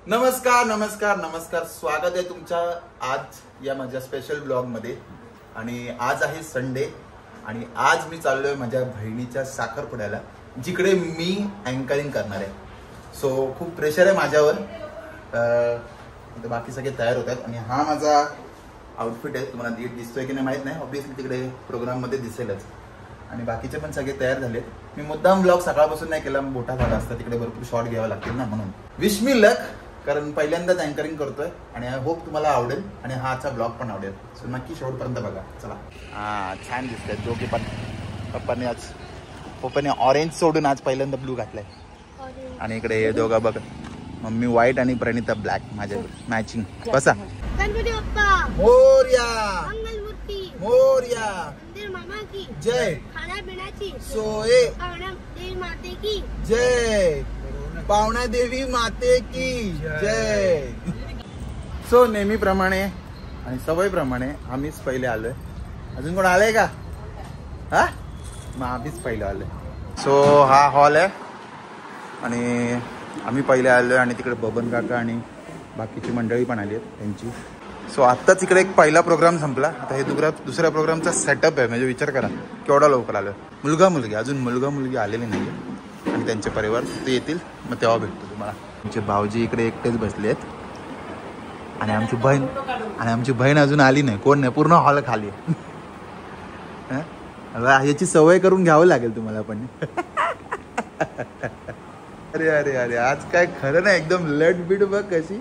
नमस्कार नमस्कार नमस्कार, स्वागत आहे तुमच्या आज या माझ्या स्पेशल ब्लॉग मध्ये। आणि आज आहे संडे आणि आज मी चाललोय माझ्या बहिणीच्या साखरपुड्याला, जिकडे मी अँकरिंग करणार आहे। सो खूप प्रेशर आहे माझ्यावर। बाकी सगळे तयार होत आहेत आणि हा माझा आउटफिट आहे, तुम्हाला नीट दिसतोय की नाही माहित नाही, ऑब्विसली तिकडे प्रोग्राम मध्ये दिसेलच। आणि बाकीचे पण सगळे तयार झाले। मी मुद्दाम ब्लॉग सकाळपासून नाही केला, मोठा झाला असता, तिकडे भरपूर शॉट घ्यावा लागतील ना, म्हणून विश मी लक, कारण पहिल्यांदाच अँकरिंग करतोय आणि आय होप तुम्हाला आवडेल आणि हा आजचा ब्लॉग पण आवडेल। सो नक्की शेवटपर्यंत बघा। चला, हा छान दिसतंय जो की पप्पाने ऑरेंज सोडून आज पहिल्यांदा ब्लू घातलाय। आणि इकडे हे दोघा बघ, मम्मी व्हाईट आणि प्रणिता ब्लॅक, माझ्या मॅचिंग। बसा। गणपती बाप्पा मोरया, मंगलमूर्ती मोरया, मंदिर मामा की जय, खाना पिण्याची सोये, पावना देवी माते की जय, पावना देवी माते की जय। सो नेहमीप्रमाणे आणि सवयीप्रमाणे आम्हीच पहिले आलोय। अजून कोण आलंय का? हा, मग आम्हीच पहिले आलोय। सो हा हॉल आहे आणि आम्ही पहिले आलोय आणि तिकडे बबन काका आणि बाकीची मंडळी पण आली आहेत त्यांची। सो आत्ताच इकडे एक पहिला प्रोग्राम संपला, आता हे दुसऱ्या प्रोग्रामचा सेटअप आहे। म्हणजे विचार करा केवढा लवकर आलोय। मुलगा मुलगी, अजून मुलगा मुलगी आलेली नाही आणि त्यांचे परिवार ते येतील, मग तेव्हा भेटतो तुम्हाला। आमचे भाऊजी इकडे एकटेच बसले आहेत आणि आमची बहीण अजून आली नाही। कोण नाही, पूर्ण हॉल खाली आहे। याची सवय करून घ्यावं लागेल तुम्हाला पण। अरे अरे अरे, आज काय खरं नाही, एकदम लट बीट बघ कशी।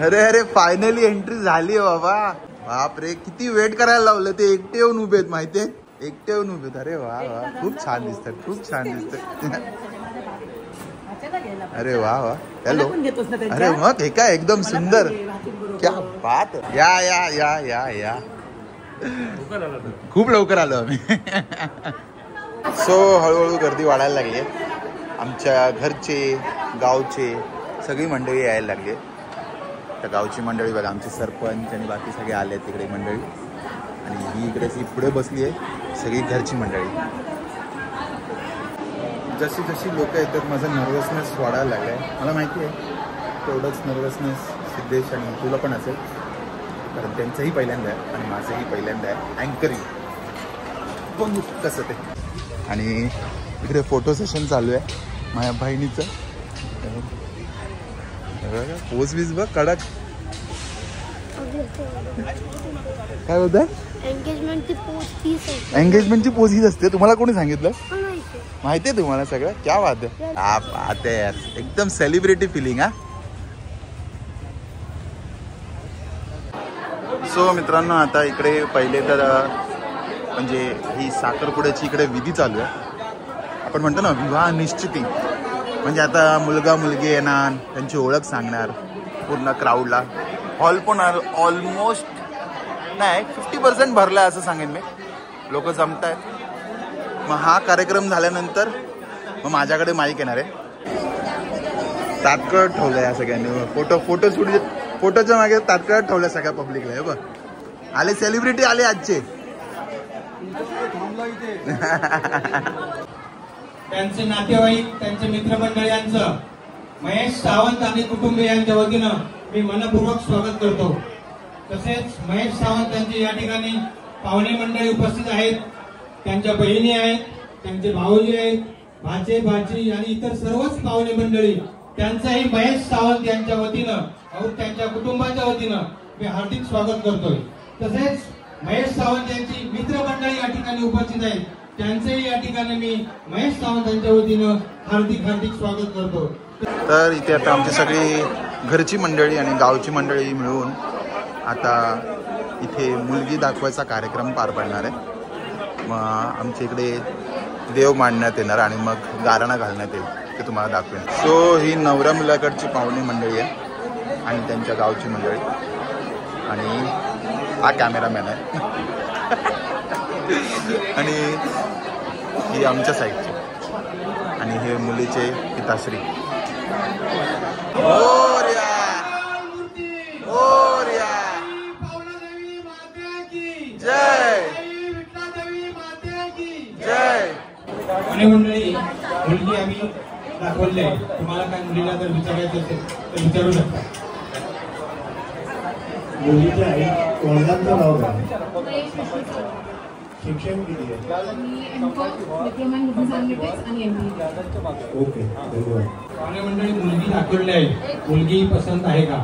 अरे अरे, फायनली एंट्री झाली बाबा। बापरे, किती वेट करायला लावलं, ते एकटे येऊन उभे आहेत माहितीये, एकटे येऊन उभे आहेत। अरे वा वा, खूप छान दिसतात, खूप छान दिसतात। अरे वा वा, हॅलो। अरे मग हे काय एकदम सुंदर, क्या बात। या या या या या, खूप लवकर आलो आम्ही। सो हळूहळू गर्दी वाढायला लागली। आमच्या घरचे, गावचे सगळी मंडळी यायला लागली। तर गावची मंडळी बघा, आमचे सरपंच आणि बाकी सगळे आले तिकडे मंडळी, आणि ही इकडे ती पुढे बसली आहे सगळी घरची मंडळी। जशी जशी लोक येतात माझा नर्वसनेस वाढायला लागला आहे। मला माहिती आहे तेवढंच नर्वसनेस सिद्धेश आणि तुला पण असेल, कारण त्यांचंही पहिल्यांदा आहे आणि माझंही पहिल्यांदा आहे अँकरिंग, बघू कसं ते। आणि इकडे फोटो सेशन चालू आहे माझ्या बहिणीचं। पोज बीज बघ कडक। काय होत आहे? एंगेजमेंटची पोज हीच असते। तुम्हाला कोणी सांगितलं? माहिती आहे तुम्हाला सगळं? क्या बात आहे, क्या बात आहे यार, एकदम सेलिब्रिटी फिलिंग। हा, सो मित्रांनो, आता इकडे पहिले तर म्हणजे ही साखरपुड्याची इकडे विधी चालू आहे। आपण म्हणतो ना विवाह निश्चिती, म्हणजे आता मुलगा मुलगी येणार, त्यांची ओळख सांगणार पूर्ण क्राऊडला। हॉल पण ऑलमोस्ट नाही 50% भरला असं सांगेन मी, लोक जमत आहेत। मग हा कार्यक्रम झाल्यानंतर मग माझ्याकडे माईक येणार आहे। तात्काळ ठेवलं या सगळ्यांनी, फोटोच्या मागे तात्काळ ठेवलं सगळ्या पब्लिकला। हे बघ, आले सेलिब्रिटी आले आजचे। त्यांचे नातेवाईक, त्यांचे मित्रमंडळींचं महेश सावंत आणि कुटुंबियांच्या वतीनं मी मनपूर्वक स्वागत करतो। तसेच महेश सावंत यांचे या ठिकाणी पाहुणे मंडळी उपस्थित आहेत, त्यांच्या बहिणी आहेत, त्यांचे भाऊजी आहेत, भाचे भाची आणि इतर सर्वच पाहुणे मंडळी, त्यांचंही महेश सावंत यांच्या वतीनं और त्यांच्या कुटुंबाच्या वतीनं मी हार्दिक स्वागत करतोय। तसेच महेश सावंत यांची मित्रमंडळी या ठिकाणी उपस्थित आहेत, त्यांचेही या ठिकाणी मी महेश सावंत यांच्या वतीनं हार्दिक स्वागत करतो। तर इथे आता आमची सगळी घरची मंडळी आणि गावची मंडळी मिळून आता इथे मुलगी दाखवायचा कार्यक्रम पार पडणार आहे। मग आमच्या इकडे देव मांडण्यात येणार आणि मग गाराणा घालण्यात येईल, ते तुम्हाला दाखवेन। सो ही नवऱ्या मुलाकडची पाहुणी मंडळी आहे आणि त्यांच्या गावची मंडळी, आणि हा कॅमेरामॅन आहे आणि ही आमच्या साईडची, आणि हे मुलीचे पिताश्री। मोरया, मोरया, जय, जय। मंडळी, मुलगी आम्ही दाखवले आहे. तुम्हाला काय मुलीला जर विचारायचं असेल तर विचारू शकता. मुलीच्या आई वडिलांचं नाव काय? शिक्षण किती आहे? ओके, धन्यवाद. पाहुणे मंडळी, मुलगी दाखवली आहे, मुलगी पसंत आहे का?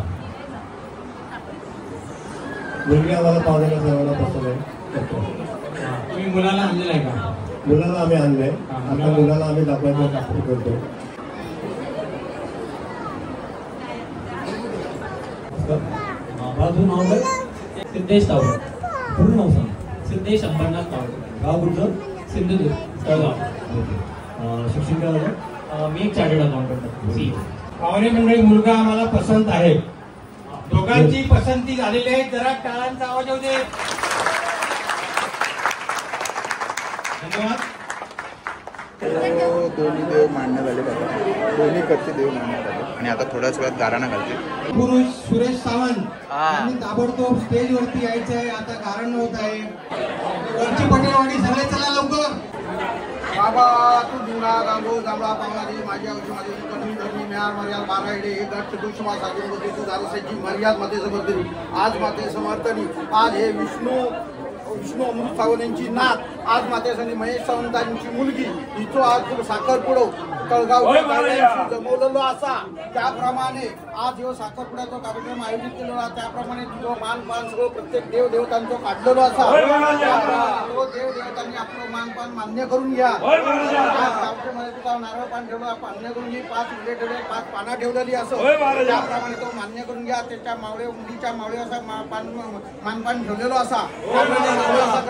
मुलगी आम्हाला पाहुण्याला सर्वांना पसंत आहे. तुम्ही मुलाला आणलेलं आहे का? मुलाला आम्ही आणलंय. आता मुलाला आम्ही दाखवायचा प्रयत्न करतो. माझं नाव आहे सिद्धेश तावडे. पूर्ण नाव सांग. सिद्धेश अंबरनाथ तावडे. गाव कुठचं? सिंधुदुर्ग, तळगाव. शिक्षण काय झालं? मी एक चार्टर्ड अकाउंटंट. पाहुणे मंडळी, मुलगा आम्हाला पसंत आहे. दोघांची पसंती झालेली आहे. जरा टाळांचा आवाज येऊ दे. धन्यवाद. दोन्ही देव मांडण्यात आले बघा. दोन्ही कडचे देव मांडण्यात आले आणि आता थोड्याच वेळात गाराणा घालते. पुरुष सुरेश सावंत यांनी ताबडतोब स्टेजवरती यायचं आहे. आता गारण होत आहे. वरची पटेलवाडी सगळे चला लवकर. बाबा तू जुना गांगो जांभळा पावणारी माझी आयुष्यामध्ये कमी धरणी म्यार मर्याद बारायडे हे गट चतुष्मा साजून तू दारसाची मर्याद माते समर्थनी आज माते समर्थनी आज हे विष्णू अमृत सावंत यांची नात आज मातेसाठी महेश सावंतांची मुलगी हिचो आज साखरपुडो तळगाव जमवलेलो असा त्याप्रमाणे आज ह्यो साखरपुड्याचा कार्यक्रम आयोजित केलेला त्याप्रमाणे तुझं मानपान सगळं प्रत्येक देवदेवतांचं काढलेलो असा तो देवदेवतांनी आपलं मानपान मान्य करून घ्या. आज गावच्यामध्ये तुझा नारळ पान ठेवला मान्य करून घे. 5 फुले ठेवले 5 पानं ठेवलेली असं त्याप्रमाणे तो मान्य करून घ्या. त्याच्या मावळे मुलीच्या मावळे असा मानपान ठेवलेलो असा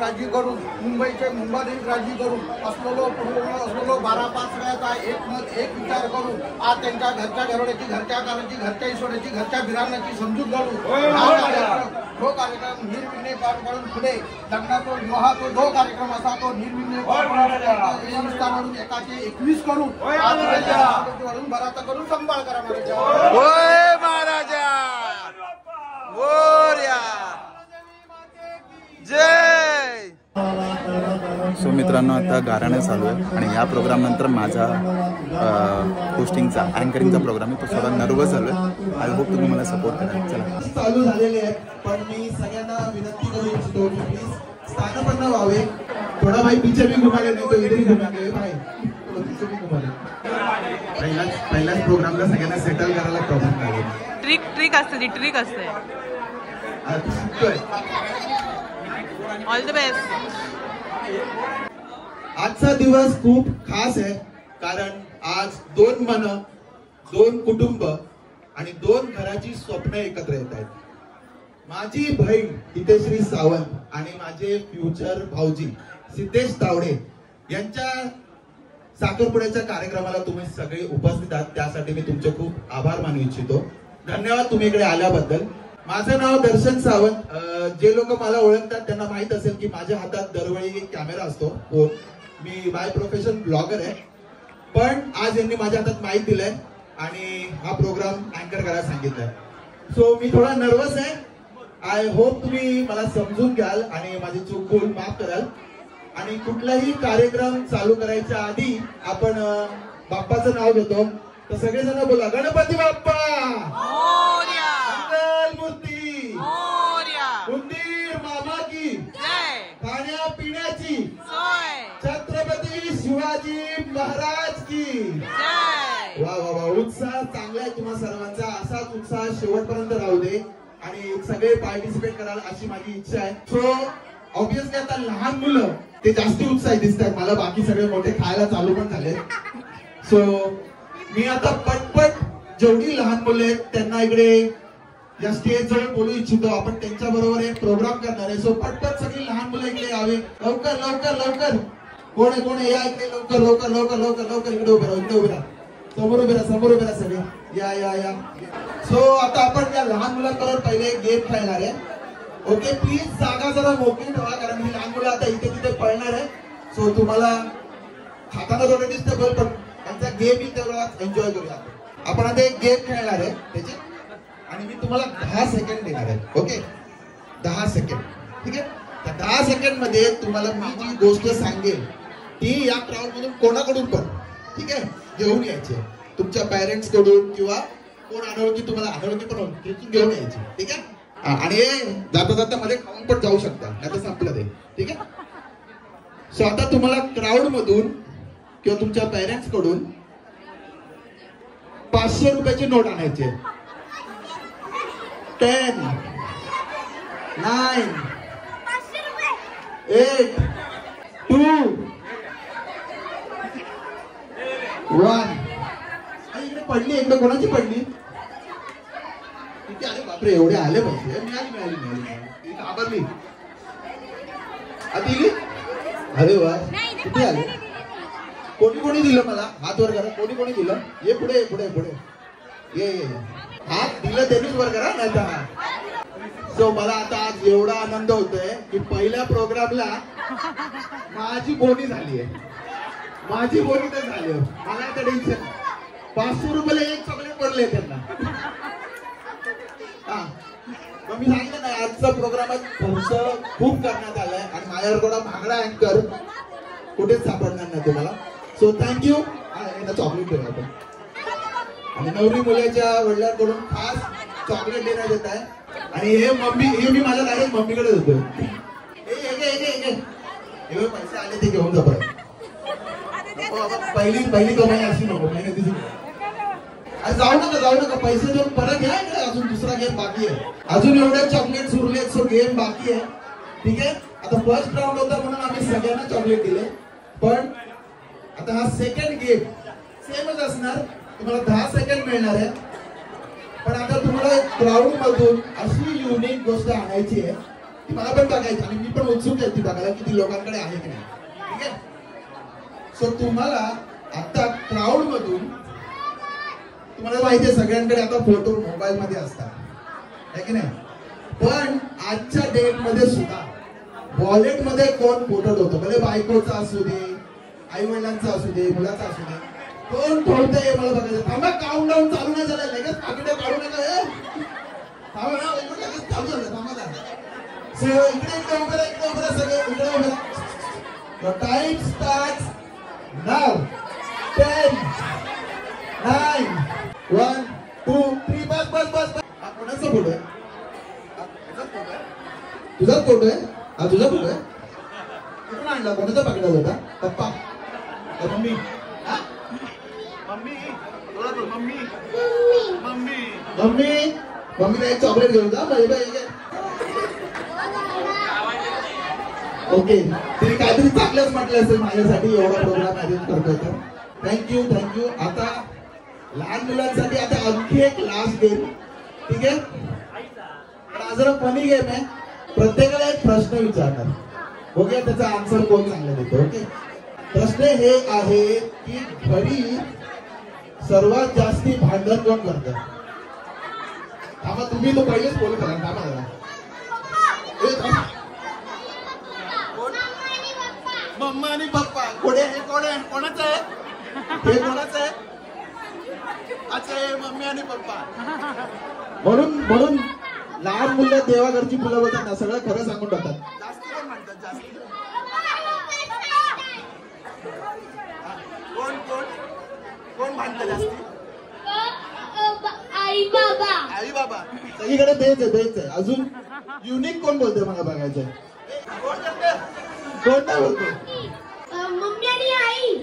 राजी करून मुंबईत राजी करून असलेलो 12-5 वेळाचा एकमत एक विचार करून आज त्यांच्या घरच्या घरोड्याची घरच्या काराची घरच्या ईश्वराची घरच्या बिराणाची समजूत घालून जो कार्यक्रम निर्विघ्ने पार पाडून पुढे लग्नाचा विवाह तो जो कार्यक्रम असा तो निर्विघ्ने विस्तारून 1/21 करून वरून भराचा करून संभाळ करा महाराजा. जय. सो मित्रांनो, आता गाराणं चालू आहे आणि या प्रोग्राम नंतर माझा होस्टिंगचा अँकरिंगचा प्रोग्राम आहे. तो थोडा नर्वस झालो आहे. आय होप तुम्ही मला सपोर्ट कराल. चला. चालू झालेले आहेत पण मी सगळ्यांना विनंती करू इच्छितो की प्लीज स्थानपन्न व्हावे. थोडा भाई पीछे भी घुमा लेते तो इधर ही घुमा गए भाई पीछे भी घुमा ले. पहिल्याच प्रोग्रामला सगळ्यांना सेटल करायला प्रॉब्लेम नाही. ट्रिक असते ती ट्रिक असते. All the best. आजचा दिवस खूप खास आहे कारण आज 2 मन 2 कुटुंब आणि 2 घराची स्वप्न एकत्र येत आहेत. माझी बहीण हितेश्री सावंत आणि माझे फ्युचर भाऊजी सिद्धेश तावडे यांच्या साखरपुड्याच्या कार्यक्रमाला तुम्ही सगळे उपस्थित आहात त्यासाठी मी तुमचे खूप आभार मानू इच्छितो. धन्यवाद तुम्ही इकडे आल्याबद्दल. माझं नाव दर्शन सावंत. जे लोक मला ओळखतात त्यांना माहित असेल की माझ्या हातात दरवेळी कॅमेरा असतो. मी बाय प्रोफेशन ब्लॉगर आहे पण आज यांनी माझ्या हातात माईक दिलाय आणि हा प्रोग्राम अँकर करायला सांगितलाय. सो मी थोडा नर्वस आहे. आय होप तुम्ही मला समजून घ्याल आणि माझी चूक भूल माफ कराल. आणि कुठलाही कार्यक्रम चालू करायच्या आधी आपण बाप्पाचं नाव घेतो तर सगळेजण बोला गणपती बाप्पा मूर्ती उंदीर मामा की खाण्या पिण्याची छत्रपती शिवाजी महाराज की. वा वा वा. उत्साह चांगला आहे तुम्हा सर्वांचा. असाच उत्साह शेवटपर्यंत राहू दे आणि सगळे पार्टिसिपेट कराल अशी माझी इच्छा आहे. सो ऑब्विसली आता लहान मुलं ते जास्ती उत्साही दिसतात मला. बाकी सगळे मोठे खायला चालू पण झाले. सो मी आता पटपट जेवढी लहान मुलं आहेत त्यांना इकडे या स्टेज जवळ बोलू इच्छितो. आपण त्यांच्या बरोबर एक प्रोग्राम करणार आहे. सो पटपट सगळी लहान मुलं इकडे यावे. लवकर लवकर लवकर. कोण आहे या इकडे. लवकर लवकर लवकर लवकर लवकर इकडे उभे राहा. इकडे उभे राहा. समोर उभे राहा. समोर उभे राहा सगळे. या या या. सो आता आपण या लहान मुलांबरोबर पहिले गेम खेळणार आहे. ओके प्लीज जागा जरा मोकळी ठेवा कारण ही लहान मुलं आता इथे तिथे पळणार आहे. सो तुम्हाला खाताना थोडं डिस्टर्ब पण त्यांचा गेम ही तेवढा एन्जॉय करूया. आपण आता एक गेम खेळणार आहे त्याची आणि मी तुम्हाला 10 सेकंड देणार आहे. Okay 10 second. ठीक आहे. त्या 10 सेकंड मध्ये तुम्हाला मी जी गोष्ट सांगेल ती या क्राऊड मधून कोणाकडून पण ठीक आहे घेऊन यायची. तुमच्या पॅरेंट्स कडून किंवा कोण अनोळखी तुम्हाला अनोळखी पण खेचून घेऊन यायची, ठीक आहे. आणि जाता जाता मध्ये खाऊन पण जाऊ शकता, नाही तर संपलं ते, ठीक आहे. सो आता तुम्हाला क्राऊड मधून किंवा तुमच्या पॅरेंट्स कडून 500 रुपयाची नोट आणायची. 10 9 8 2 1. इकडे पडली, इकडे कोणाची पडली? किती आले? बापरे, एवढे आले पैसे. मिळाली घाबरली. दिली? अरे वा, किती आले? कोणी कोणी दिलं मला? हात वर करा. कोणी कोणी दिलं? ये पुढे पुढे पुढे ये. हात दिलं त्यांनीच वर करा, नाही तर. सो मला आता आज एवढा आनंद होतोय की पहिल्या प्रोग्रामला माझी बोनी झाली आहे. माझी बोनी तर झाली. मला तर टेन्शन. 500 रुपयाला एक चॉकलेट पडले त्यांना. मग मी सांगितलं ना, आजचा प्रोग्रामात खर्च खूप करण्यात आलाय आणि माझ्यावर थोडा महागडा अँकर कुठेच सापडणार नाही तुम्हाला. So thank you. चॉकलेट ठेवा आपण. आणि नवरी मुलाच्या वडिलांकडून खास चॉकलेट देण्यात येत आहे. आणि हे मम्मी, हे मी माझ्या डायरेक्ट मम्मीकडे देतो. हे पैसे आले ते घेऊन जा परत. पहिली कमाई अशी नको, मेहनतीची. जाऊ नका पैसे देऊन परत घ्या. अजून दुसरा गेम बाकी आहे. अजून एवढे चॉकलेट उरले. सो गेम बाकी आहे, ठीक आहे. आता फर्स्ट राऊंड होता म्हणून आम्ही सगळ्यांना चॉकलेट दिले. पण आता हा सेकंड गेम सेमच असणार. तुम्हाला 10 सेकंड मिळणार आहे. पण आता तुम्हाला क्राऊड मधून अशी युनिक गोष्ट आणायची आहे ती मला पण बघायची आणि मी पण उत्सुक आहे ती बघायला किती लोकांकडे आहे की नाही, ठीक आहे. सो तुम्हाला आता क्राऊड मधून, तुम्हाला माहिती आहे सगळ्यांकडे आता फोटो मोबाईल मध्ये असतात, आहे की नाही. पण आजच्या डेट मध्ये सुद्धा वॉलेट मध्ये कोण फोटो ठेवतो? भले बायकोचा असू दे, आई वडिलांचा असू दे, मुलाचा असू दे, कोण ठेवतंय मला बघायचं. थांबा, काउंट डाऊन चालू नाही झालं. लगेच पाकिट काढू नका. थांबा ना, लगेच चालू झालं. थांबा ना. इकडे उभे राहा, सगळे इकडे उभे राहा. टाइम स्टार्ट नाव. 10 9 1 2 3. बस. हा कोणाचा फोटो आहे? तुझाच फोटो आहे? हा तुझा फोटो आहे? कुठून आणला? कोणाचा पाकिटात होता? पप्पा, मम्मी, मम्मीला एक चॉकलेट घेऊन जा. ओके, ते काहीतरी चांगलंच म्हटलं असेल माझ्यासाठी. एवढा प्रोग्राम अरेंज करतोय तर थँक्यू. आता लहान मुलांसाठी आता आणखी एक लास्ट गेम, ठीक आहे. पण हा जरा फनी गेम आहे. प्रत्येकाला एक प्रश्न विचारणार. ओके, त्याचा आन्सर कोण चांगला देतो. ओके, प्रश्न हे आहे की घरी सर्वात जास्ती भांडण कोण करतं? थांबा, तुम्ही तो पहिलेच बोलू करा. थांबा जरा. मम्मा आणि पप्पा. कोणे हे कोण आहे? कोणाचं आहे हे? कोणाचं आहे? अच्छा, हे मम्मी आणि पप्पा. म्हणून लहान मुलं देवाघरची फुलं बोलतात ना, सगळं खरं सांगून टाकतात. जास्त कोण म्हणतात? जास्त कोण भांडतं जास्ती? आई बाबा. सगळीकडे तेच आहे. अजून युनिक कोण बोलते मला बघायचंय. कोण नाही बोलतो? मम्मी आणि आई.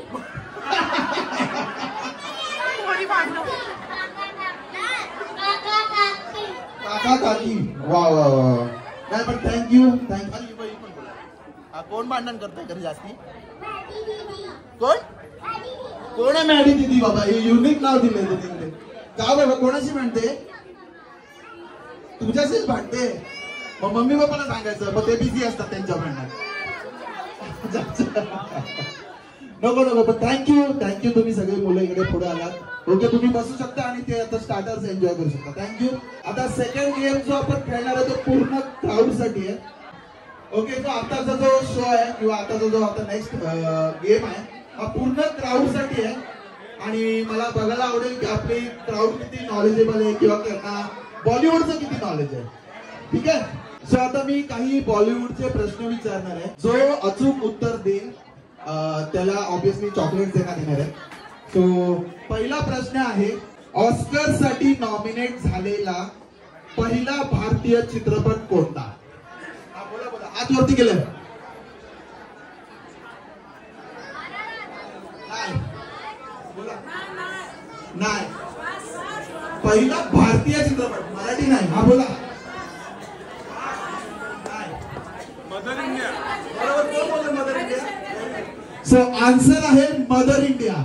काका काकी. वा. नाही पण थँक्यू. कोण भांडण करतोय घरी जास्ती? कोण आहे? मॅडी दिदी. बाबा, हे युनिक नाव दिले तिकडे. का बाबा, कोणाशी म्हणते? तुझ्याशीच भांडते. मग मम्मी पप्पाला सांगायचं, मग ते बिझी असतात त्यांच्या भांडणात. नको. पण थँक्यू. तुम्ही सगळे मुलं इकडे पुढे आलात. ओके, तुम्ही बसू शकता आणि ते आता स्टार्टर्स एन्जॉय करू शकता. थँक्यू. आता सेकंड गेम जो आपण खेळणार आहे तो पूर्ण क्राऊड साठी आहे. ओके, जो आताचा जो शो आहे किंवा आताचा जो आता नेक्स्ट गेम आहे हा पूर्ण क्राऊड साठी आहे. आणि मला बघायला आवडेल की आपली क्राऊड किती नॉलेजेबल आहे किंवा त्यांना बॉलिवूडचं किती नॉलेज आहे, ठीक आहे. सो आता मी काही बॉलिवूडचे प्रश्न विचारणार आहे. जो अचूक उत्तर देईल त्याला ऑब्विसली चॉकलेट देण्यात येणार आहे. सो पहिला प्रश्न आहे, ऑस्कर साठी नॉमिनेट झालेला पहिला भारतीय चित्रपट कोणता? बोला बोला, हात वरती केलं. नाही, पहिला भारतीय चित्रपट, मराठी नाही. हा बोला. Mother India. बरोबर, कोण बोलतो मदर इंडिया? सो आन्सर आहे मदर इंडिया.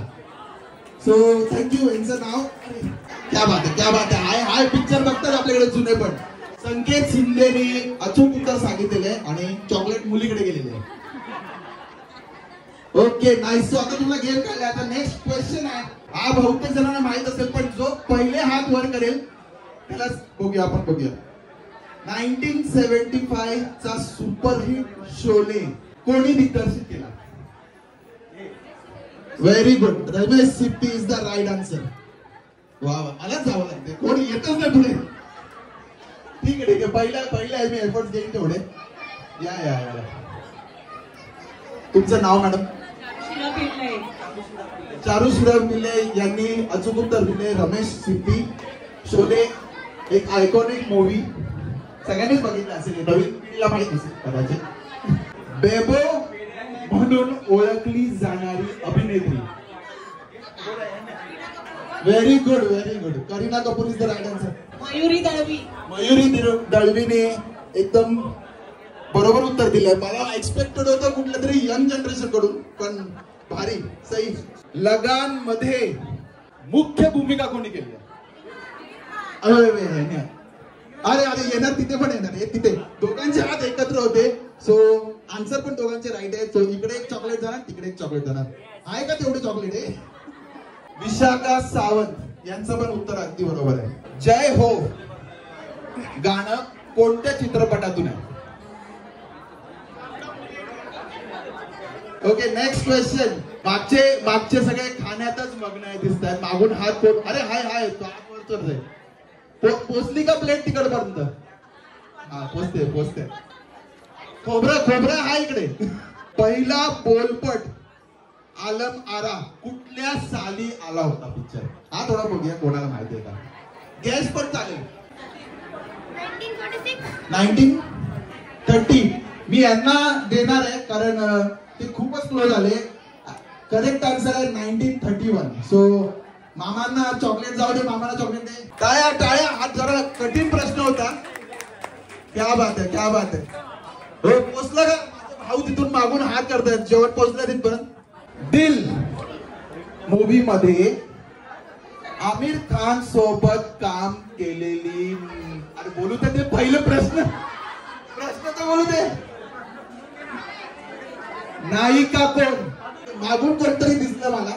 So thank you. यांचं नाव, क्या बात आहे, क्या बात आहे. हाय पिक्चर बघतात आपल्याकडे जुने पण. संकेत शिंदेने अचूक उत्तर सांगितलेले आणि चॉकलेट मुलीकडे गेलेले आहे. Okay nice. सो आता तुम्हाला गेम काढला. आता नेक्स्ट क्वेश्चन आहे, हा बहुतेक जणांना माहित असेल पण जो पहिले हात वर करेल त्याला बघूया, आपण बघूया. 1975 चा सुपरहिट शोले कोणी दिग्दर्शित केला? Very good. Ramesh Sippy is the right answer. वा वा, मलाच जावं लागते, कोणी येतच नाही पुढे. ठीक आहे ठीक आहे, पहिला मी एफर्ट्स देईन तेवढे. या या या. तुमचं नाव मॅडम? चारुश्री पिल्ले यांनी अचूक उत्तर दिले. रमेश सिप्पी शोले एक आयकॉनिक मूवी, सगळ्यांनीच बघितलं असेल, नवीन पिढीला माहित असेल कदाचित. बेबो म्हणून ओळखली जाणारी अभिनेत्री? Very good very good. Kareena Kapoor is the right answer. Mayuri Dalvi. Mayuri दळवीने एकदम बरोबर उत्तर दिलंय. मला एक्सपेक्टेड होतं कुठल्या तरी यंग जनरेशन कडून, पण भारी, सही. लगान मध्ये मुख्य भूमिका कोणी केली? अरे अरे येणार, तिथे पण येणार आहे. तिथे दोघांचे हात एकत्र होते. सो आन्सर पण दोघांचे राईट आहे. सो इकडे एक चॉकलेट जाणार, तिकडे एक चॉकलेट जाणार. आहे का तेवढे चॉकलेट आहे? विशाखा सावंत यांचं पण उत्तर अगदी बरोबर आहे. जय हो गाणं कोणत्या चित्रपटातून आहे? Okay next question. मागचे सगळे खाण्यातच मग्न आहे दिसतात. मागून हात कोण? अरे हाय हाय, तो हात वर चढतोय. पोचली का प्लेट तिकडपर्यंत? हा पोचते. खोबरं हा इकडे. पहिला बोलपट आलम आरा कुठल्या साली आला होता पिक्चर? हा थोडा बघूया कोणाला माहिती आहे का. गॅस पण चालेल. 1930. मी यांना देणार आहे कारण ते खूपच क्लोज आले. करेक्ट आन्सर आहे 1931. सो मामांना चॉकलेट जाऊ दे, मामाला चॉकलेट दे. टाळ्या. हा जरा कठीण प्रश्न होता. क्या बात आहे, क्या बात आहे. हो पोचलं का? माझे भाऊ तिथून मागून हात करतायत. जेवण पोचलं तिथपर्यंत. दिल मूवी मध्ये आमिर खान सोबत काम केलेली, अरे बोलू तर ते पहिलं प्रश्न तर बोलू दे. नायिका कोण? मागून कोणतरी दिसलं मला.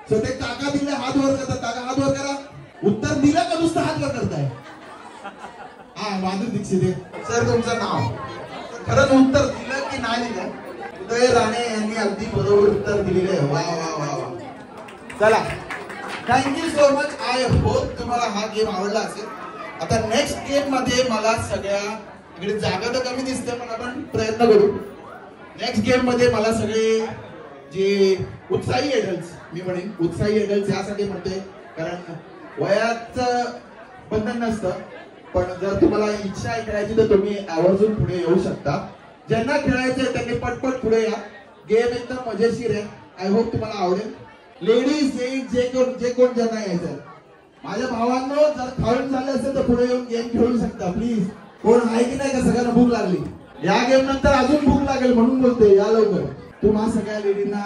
सो ते काका दिले, हात वर करतात. काका हात वर करा. उत्तर दिलं का नुसतं हात वर करताय? हा माधुरी दीक्षित. सर तुमचं नाव? खरंच उत्तर दिलं की नाही दिलं? उदय राणे यांनी अगदी बरोबर उत्तर दिलेले आहे. वा वा वा वा. चला thank you so much. I hope तुम्हाला हा गेम आवडला असेल. आता नेक्स्ट गेम मध्ये मला सगळ्या इकडे जागा तर कमी दिसते पण आपण प्रयत्न करू. नेक्स्ट गेम मध्ये मला सगळे जे उत्साही एडल्ट्स, मी म्हणेन उत्साही एडल्ट्स यासाठी म्हणते कारण वयाचं बंधन नसतं, पण जर तुम्हाला इच्छा आहे खेळायची तर तुम्ही आवर्जून पुढे येऊ शकता. ज्यांना खेळायचंय त्यांनी पटपट पुढे या. गेम एकदम मजेशीर आहे. आय होप तुम्हाला आवडेल. लेडीज जे कोण ज्यांना यायचं, माझ्या भावांनो जर खाऊन झाले असेल तर पुढे येऊन गेम खेळू शकता प्लीज. कोण आहे की नाही का? सगळ्यांना भूक लागली. या गेम नंतर अजून भूक लागेल म्हणून बोलते या लवकर. तुम्हा सगळ्या लेडीजना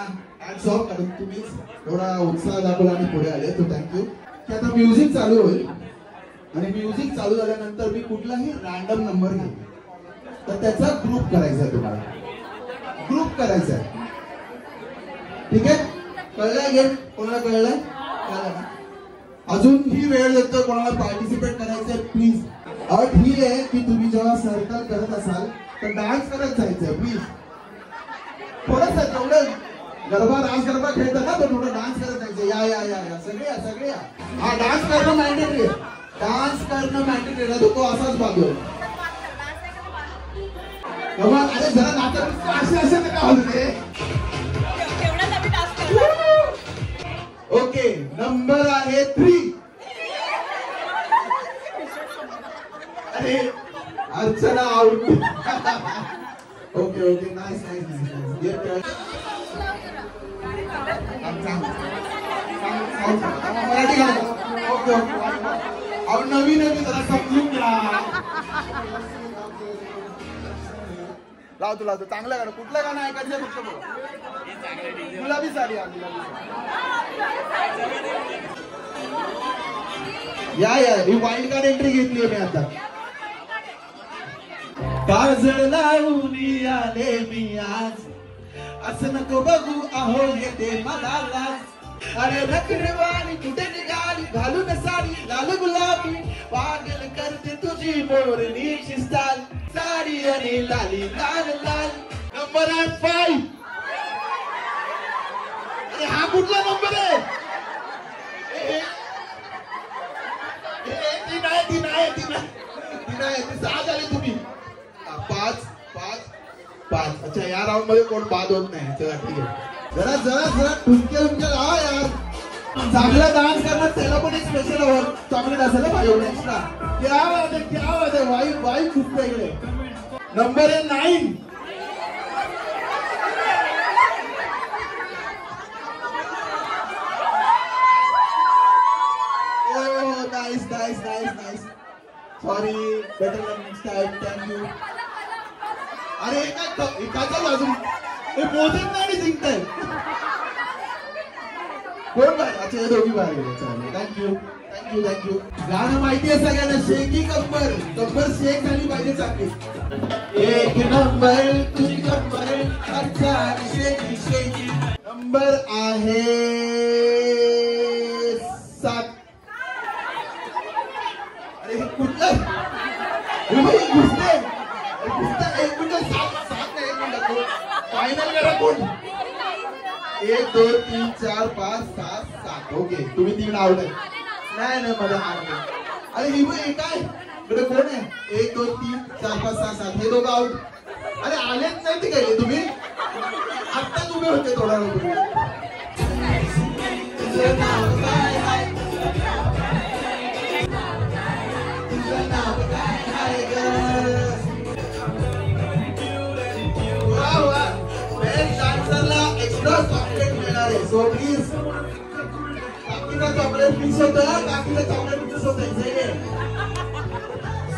हॅट्स ऑफ कारण तुम्ही थोडा उत्साह दाखवला आणि पुढे आले. तो थँक्यू. की आता म्युझिक चालू होईल आणि म्युझिक चालू झाल्यानंतर मी कुठलाही रॅन्डम नंबर घेईन तर त्याचा ग्रुप करायचा आहे. तुम्हाला ग्रुप करायचा आहे. ठीक आहे? कळलंय गेम? कोणाला कळलंय? कळलं ना? अजून ही वेळ देतो कोणाला पार्टिसिपेट करायचंय प्लीज. अट ही आहे की तुम्ही जेव्हा सर्कल करत असाल तर डान्स करत जायचंय प्लीज. थोडस तेवढं गरबा रास गरबा खेळतात ना, तर थोडं डान्स करत जायचं. या या या या सगळे या. हा डान्स करणं मॅन्डेटरी आहे. डान्स करणं मॅन्डेटरी आहे. तो असाच बाजू अरे जरा नाचत असे का होते. ओके नंबर आहे 3. अरे Archana out. Okay nice. Marathi गाणं. ओके अहो नवीन जरा समजून घ्या. लावतो चांगलं गाणं. कुठलं गाणं ऐकायचं फक्त बोल. गुलाबी साडी. या ही वाईल्ड कार्ड एंट्री घेतली मी आता. काजळ लावून आले मी आज, असं नको बघू अहो येते मला लाज. अरे रखडवाणी कुठे निघाली घालून साडी लाल गुलाबी, पागल करते तुझी मोरणीची स्टाईल. साडी आणि लाली लाल लाल. नंबर आहे 5. अरे हा कुठला नंबर आहे? ती नाही. 6 झाले तुम्ही. 5. अच्छा या राऊंड मध्ये कोण बाद होत नाही. चला ठीक आहे. जरा ठुमके लावा यार. चांगला डान्स करणार त्याला पण एक स्पेशल अवॉर्ड चॉकलेट असेल पाहिजे एक्स्ट्रा. क्या बात आहे. वाई खूप इकडे. नंबर आहे 9. नाईस. सॉरी, बेटर लक नेक्स्ट टाइम. थँक्यू. अरे एकाचा अजून हे मोजत नाही जिंकताय. कोण बाहेर? अच्छा हे दोघी बाहेर गेले. चालेल. थँक्यू. गाणं माहिती आहे सगळ्यांना. शेकी कंबर शेक झाली पाहिजे चांगली. 1 नंबर तुझी कंबर. अच्छा शेकी. नंबर आहे 7. अरे हे कुठलं घुसते. एक मिनिट. 7 नाही. 1 मिनिट. फायनल करा कोण. 1 2 3 4 5 6 7. ओके तुम्ही 3 आउट आहे. नाही मला हार नाही. अरे ही काय इकडे कोण आहे? 1 2 3 4 5 6 7. हे दोघं आउट. अरे आलेच नाही ते काय तुम्ही. आत्ता तुम्ही होते थोडा वेळ तुम्ही. एक्स्ट्रा चॉकलेट मिळणार आहे. सो प्लीज काकीला चॉकलेट मिक्स होतं. काकीला चॉकलेट मिक्स होतं.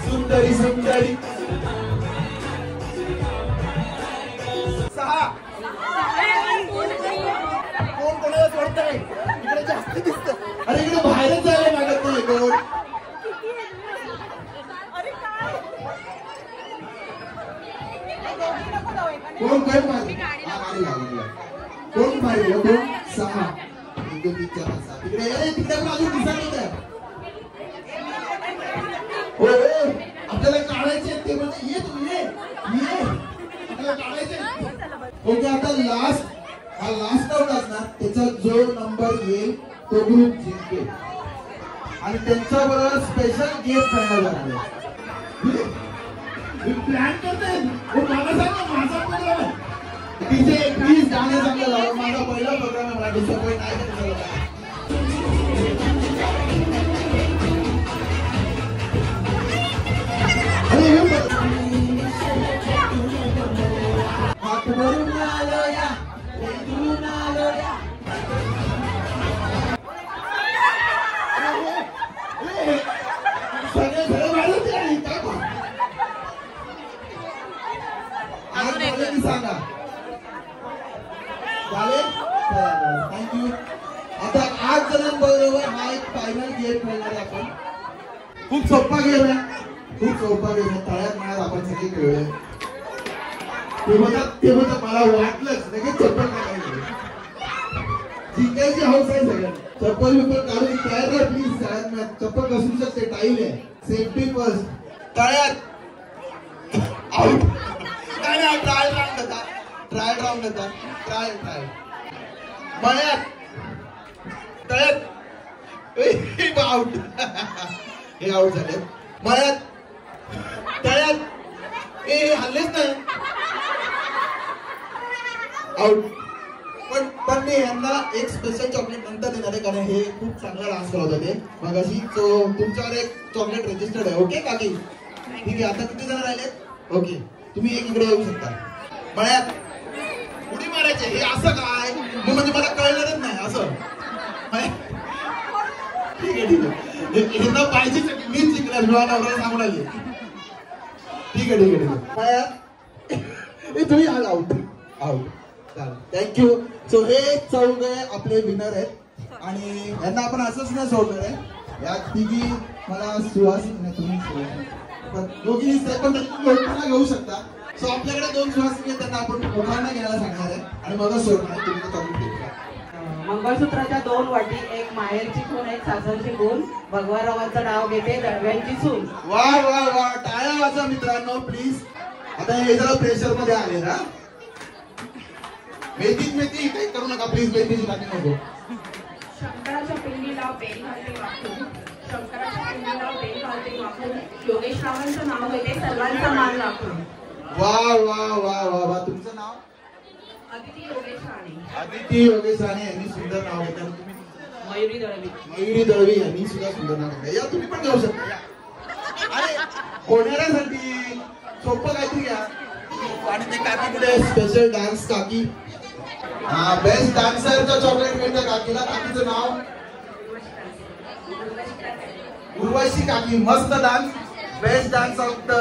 सुंदरी 6. कोण कोणाला सोडतंय इकडे जास्त दिसत. अरे इकडे बाहेरच जायला लागत नाही कोण. कोण पाहिजे 2 6 1 2 3 4 5 तिकडे पण अजून दिसत नाही. हो आपल्याला काढायचे ते म्हणजे ये आपल्याला काढायचे. ओके आता लास्ट आउट असणार. त्याचा जो नंबर येईल तो ग्रुप जिंकेल आणि त्यांच्या बरोबर स्पेशल गेम खेळणार आहे. प्लॅन करते. मला सांगा माझा प्रोग्राम आहे. तिथे प्लीज गाणे चांगलं लावा. माझा पहिला प्रोग्राम आहे. मला डिसअपॉइंट नाही करायचं. हात भरून आलो या भेटून आलो या. सगळे सांगा चालेल. थँक्यू. आता 8 जणांबरोबर हा एक फायनल गेम खेळणार आपण. खूप सोपा गेम आहे. तळ्यात मिळाला आपण सगळे खेळूया. ते बघा मला वाटलंच लगेच चप्पल काढायची. जिंकायची हौस आहे सगळ्यांना. चप्पल काढून तळ्यात प्लीज. तळ्यात चप्पल कसू शकते. टाईल आहे. Safety first. तळ्यात आउट. ट्रायल राऊंड होता. ट्रायल मळ्यात तळ्यात आउट. हे आउट झाले. मळ्यात तळ्यात हे हल्लेच नाही. आउट. पण मी यांना एक स्पेशल चॉकलेट नंतर देणार आहे, कारण हे खूप चांगला डान्स करत होते मगाशी. सो तुमच्यावर एक चॉकलेट रजिस्टर्ड आहे. ओके काकी? ठीक आहे. आता किती जण राहिले? ओके, तुम्ही एक इकडे येऊ शकता. मळ्यात उडी मारायचे. हे असं काय म्हणजे मला कळणारच नाही असं. ठीक आहे ठीक आहे. एकदा पाहिजे मीच शिकणार, मी नवऱ्याला सांगून आली. ठीक आहे ठीक आहे ठीक आहे. मळ्यात तुम्ही आउट आउट. थँक्यू. सो हे चौघे आपले विनर आहेत आणि यांना आपण असंच नाही सोडणार आहे. या तिघी मला सुहासिक नाही, तुम्ही पण दोघी सेकंड घेऊ शकता. सो आपल्याकडे 2 सुहासिक आहेत, त्यांना आपण मुखांना घ्यायला सांगणार आहे आणि मग सोडणार. तुम्ही करून मंगळसूत्राच्या 2 वाटी, एक माहेरची खून, एक सासरची खून. भगवानरावांचं नाव घेते, दळव्यांची सून. वा वा वा, टाळ्या वाजवा मित्रांनो प्लीज. आता हे जरा प्रेशर मध्ये आले ना. मेथी काही करू नका प्लीज, मेथीची टाकी नको. शंकराच्या पिंडीला बेल घालते वाकून, शंकराच्या पिंडीला बेल घालते वाकून. योगेश रावांचं नाव घेते, सर्वांचा मान राखून. वा वा वा वा वा. तुमचं नाव? अदिती योगेश राणे. अदिती योगेश राणे यांनी सुंदर नाव घेतलं. तुम्ही? मयुरी दळवी. मयुरी दळवी यांनी सुद्धा सुंदर नाव घेतलं. या तुम्ही पण घेऊ शकता. अरे कोणासाठी सोपं काहीतरी घ्या. आणि ते काकी कुठे? स्पेशल डान्स काकी. हा, बेस्ट डान्सरचं चॉकलेट मिळतं काकीला. काकीचं नाव? उर्वशी काकी. मस्त dance, best dance of the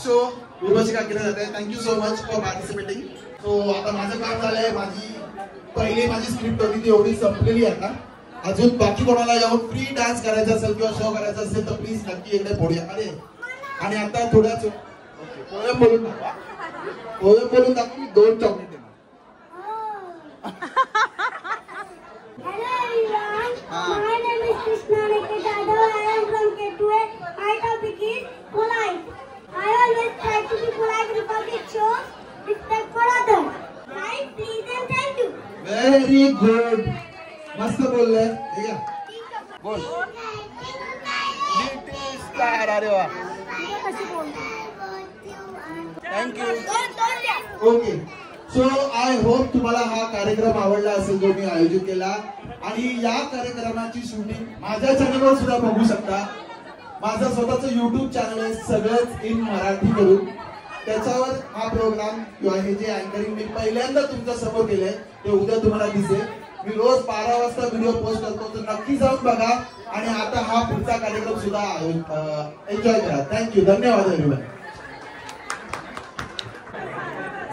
show Urvashi काकीला जाते. Thank you so much for participating. So आता माझं काम झालंय. माझी स्क्रिप्ट होती ती एवढी संपलेली आहे आता. अजून बाकी कोणाला येऊन फ्री डान्स करायचा असेल किंवा शो करायचा असेल तर प्लीज नक्की एकदा पुढे अरे. आणि आता थोड्याच पोएम बोलून दाखव. मी 2 चॉकलेट देणार. Hello everyone, my name is Krishna Nikitado. I am from K2A. My topic is polite. I always try to be polite because it shows respect for others. Kind, please and thank you. Very good. मस्त बोलले. ठीक आहे बोल. अरे वा, thank you. Okay. So I hope तुम्हाला हा कार्यक्रम आवडला असेल जो मी आयोजित केला. आणि या कार्यक्रमाची शूटिंग माझ्या चॅनलवर सुद्धा बघू शकता. माझं स्वतःचं YouTube चॅनल आहे, सगळंच इन मराठी करून. त्याच्यावर हा प्रोग्राम किंवा हे जे अँकरिंग मी पहिल्यांदा तुमच्या समोर केलंय ते उद्या तुम्हाला दिसेल. मी रोज 12 वाजता व्हिडिओ पोस्ट करतो, तर नक्की जाऊन बघा. आणि आता हा पुढचा कार्यक्रम सुद्धा एन्जॉय करा. थँक्यू. धन्यवाद एव्हरीवन.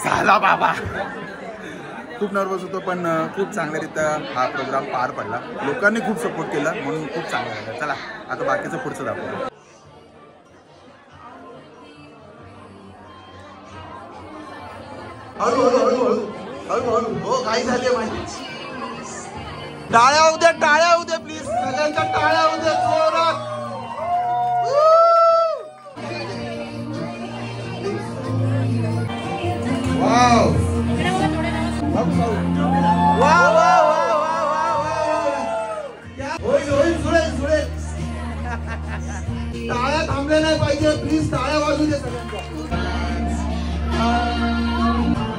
झाला बाबा. खूप नर्वस होतो पण खूप चांगल्यारीत्या हा प्रोग्राम पार पडला. लोकांनी खूप सपोर्ट केला म्हणून खूप चांगलं झालं. चला आता बाकीचं पुढचं दाखवू. हळूहळू हो काही झाली माहिती. टाळ्या होऊ दे प्लीज. सगळ्यांच्या टाळ्या होऊ दे जोरात. वाव वाव वाव होईल सुरेल. टाळ्या थांबल्या नाही पाहिजे प्लीज. टाळ्या वाजू दे सगळ्यांच्या.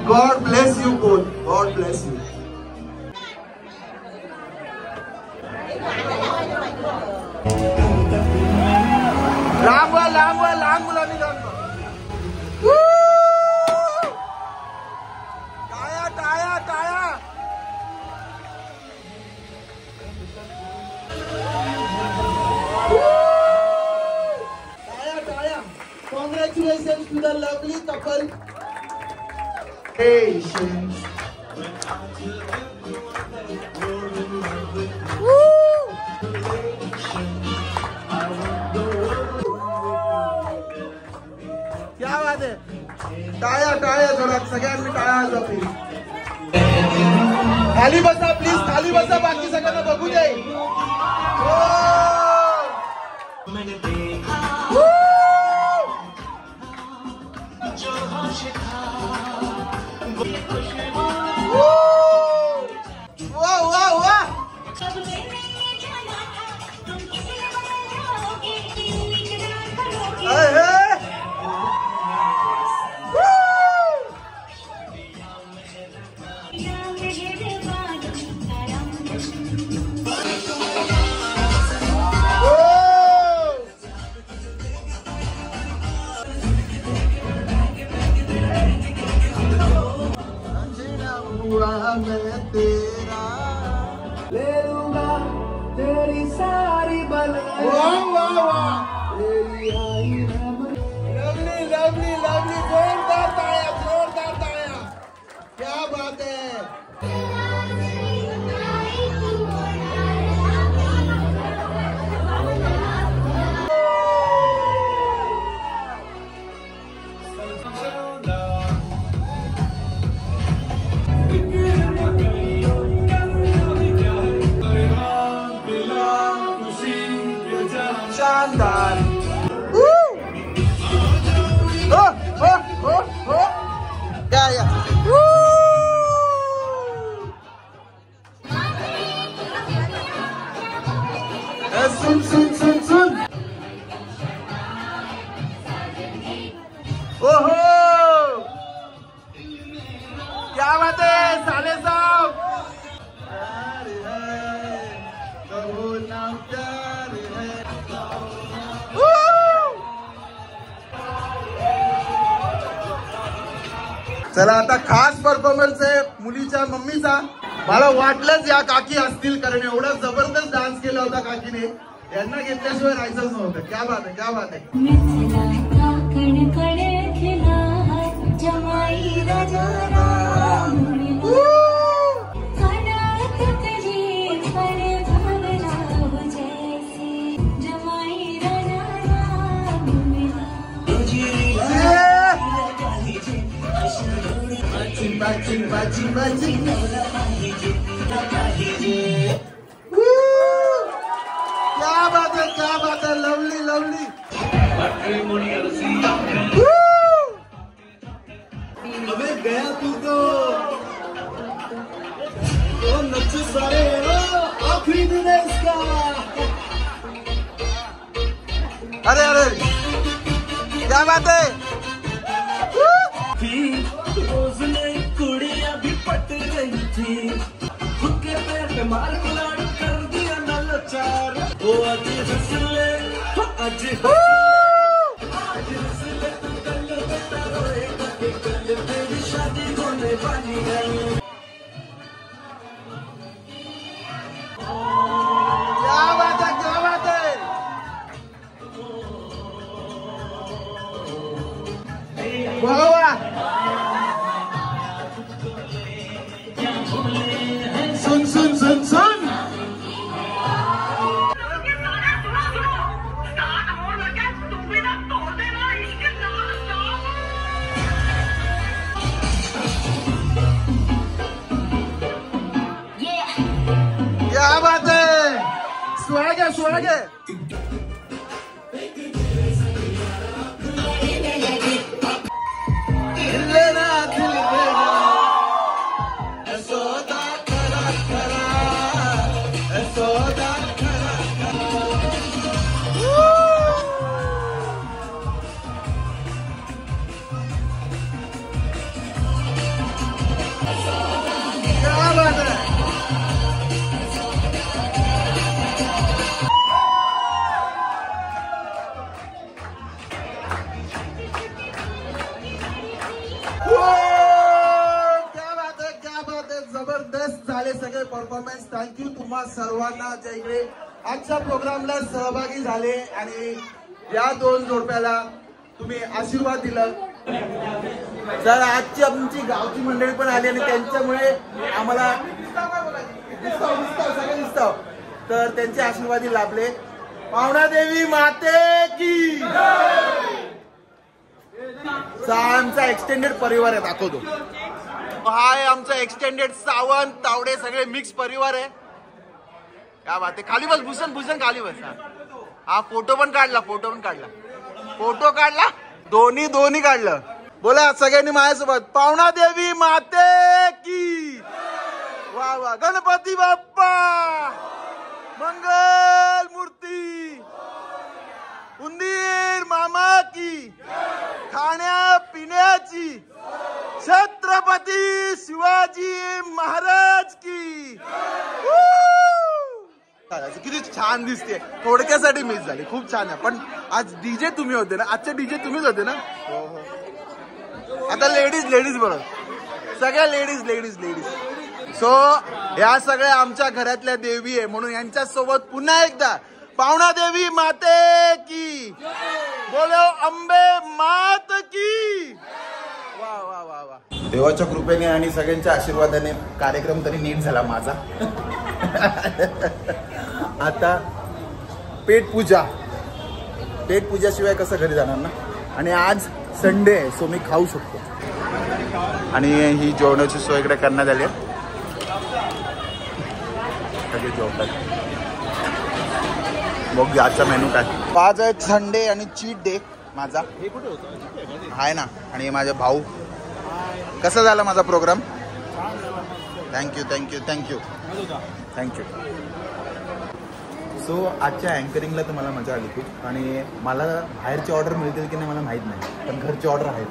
God bless you both. God bless you. लहान मुलांनी टाळ्या. Congratulations to the lovely couple. Patience. क्या बात है. टाळ्या जोरात सगळ्यांनी टाळ्या वाजवा प्लीज. खाली बसा प्लीज. खाली बसा. बाकी सगळ्यांना बघू दे. बात है. शानदार. क्या या सुन सुन सुन सुन. ओहो क्या बात है साले साहब. चला आता खास परफॉर्मन्स आहे मुलीच्या मम्मीचा. मला वाटलंच या काकी असतील कारण एवढा जबरदस्त डान्स केला होता काकीने. यांना घेतल्याशिवाय राहायचंच नव्हतं. क्या बात है क्या बात है. क्या बात है लवली लवली. अबे गया तू तो नच्चे सारे आखिरी दिन है इसका. अरे अरे क्या बात है. कुड़िया भी पट गई थी खुदके पैर पे मार कुलाड़ कर दिया नलचार. वो आज हंस ले आज हंस ले तू कल बेटा रोएगा कल तेरी शादी होने वाली है. क्या बात है क्या बात है. वाह वाह. सुन सुन सुन सुन. क्या बात है. स्वैग है स्वैग है. जबरदस्त झाले सगळे परफॉर्मन्स. थँक्यू तुम्हा सर्वांना ज्या इकडे आजच्या प्रोग्रामला सहभागी झाले आणि या दोन जोडप्याला तुम्ही आशीर्वाद दिला. तर आजची आमची गावची मंडळी पण आली आणि त्यांच्यामुळे आम्हाला सगळे दिसतं तर त्यांचे आशीर्वादी लाभले. पावणा देवी माते की. आमचा एक्सटेंडेड परिवार आहे दाखवतो. हा आहे आमचा एक्सटेंडेड सावंत तावडे सगळे मिक्स परिवार आहे. क्या बात आहे. खाली बस भूषण भूषण खाली बस. हा फोटो पण काढला फोटो काढला दोन्ही काढलं. बोला सगळ्यांनी माझ्यासोबत पावणा देवी माते की. वा वा. गणपती बाप्पा मंगल मूर्ती. उंदीर मामा की. खाण्या पिण्याची छत्रपती शिवाजी महाराज की. किती छान दिसते. थोडक्यासाठी मिस झाली. खूप छान आहे. पण आज डीजे तुम्ही होते ना. आजचे डीजे तुम्हीच होते ना. आता लेडीज बरोबर सगळ्या लेडीज. सो या सगळ्या आमच्या घरातल्या देवी आहे म्हणून यांच्या सोबत पुन्हा एकदा पावणा देवी माते की. बोलो अंबे मात की. वा वा वा वा. देवाच्या कृपेने आणि सगळ्यांच्या आशीर्वादाने कार्यक्रम तरी नीट झाला माझा. आता पेटपूजाशिवाय कसं घरी जाणार ना. आणि आज संडे आहे सो मी खाऊ शकतो. आणि ही जेवणाची सोय इकडे करण्यात आली आहे. सगळे जेवतात. बघ आजचा मेनू काय. आज आहे संडे आणि चीट डे माझा आहे ना. आणि माझे भाऊ. कसा झाला माझा प्रोग्राम. थँक्यू. सो आजच्या अँकरिंगला तर मला मजा आली खूप. आणि मला बाहेरची ऑर्डर मिळतील की नाही मला माहीत नाही, पण घरची ऑर्डर आहेत.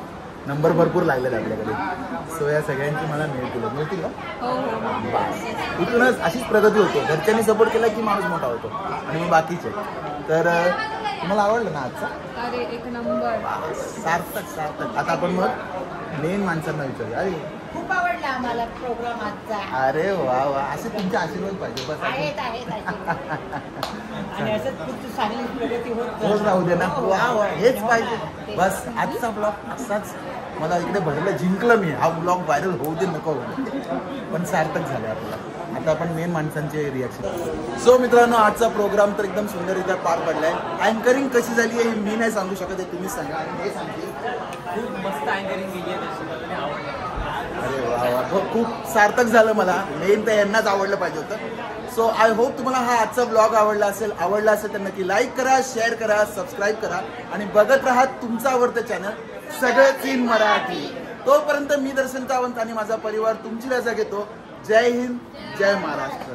नंबर भरपूर लागलेले आपल्याकडे. सो या सगळ्यांची मला मिळतील का. इथूनच अशीच प्रगती होते. घरच्यांनी सपोर्ट केला की माणूस मोठा होतो. आणि मग बाकीचे तर तुम्हाला आवडलं ना आजचा. अरे एक नंबर. सार्थक. आता आपण मग मेन माणसांना विचारूया. अरे खूप आवडला आम्हाला प्रोग्राम आजचा. अरे वा असे तुमचे आशीर्वाद पाहिजे बस. आहेत आणि असंच खूप चांगली प्रगती होत राहू दे ना. वा हेच पाहिजे बस. आजचा ब्लॉग असाच मला इकडे भरलं, जिंकलं मी. हा ब्लॉग व्हायरल होऊ दे नको, पण सार्थक झालं आपल्याला. आता आपण मेन माणसांचे रिॲक्शन. सो मित्रांनो आजचा प्रोग्राम तर एकदम सुंदररित्या पार पडलाय. अँकरिंग कशी झाली आहे मी नाही सांगू शकत आहे, तुम्हीच सांगा. आणि हे सांगते खूप मस्त अँकरिंग केली आहे. अरे वा खूप सार्थक झालं. मला मेन तर यांनाच आवडलं पाहिजे होतं. सो आय होप तुम्हाला हा आजचा ब्लॉग आवडला असेल तर नक्की लाईक करा, शेअर करा, सबस्क्राईब करा आणि बघत राहा तुमचं आवडतं चॅनल सगळंच इन मराठी. तोपर्यंत मी दर्शन सावंत आणि माझा परिवार तुमची रजा घेतो. जय हिंद, जय महाराष्ट्र.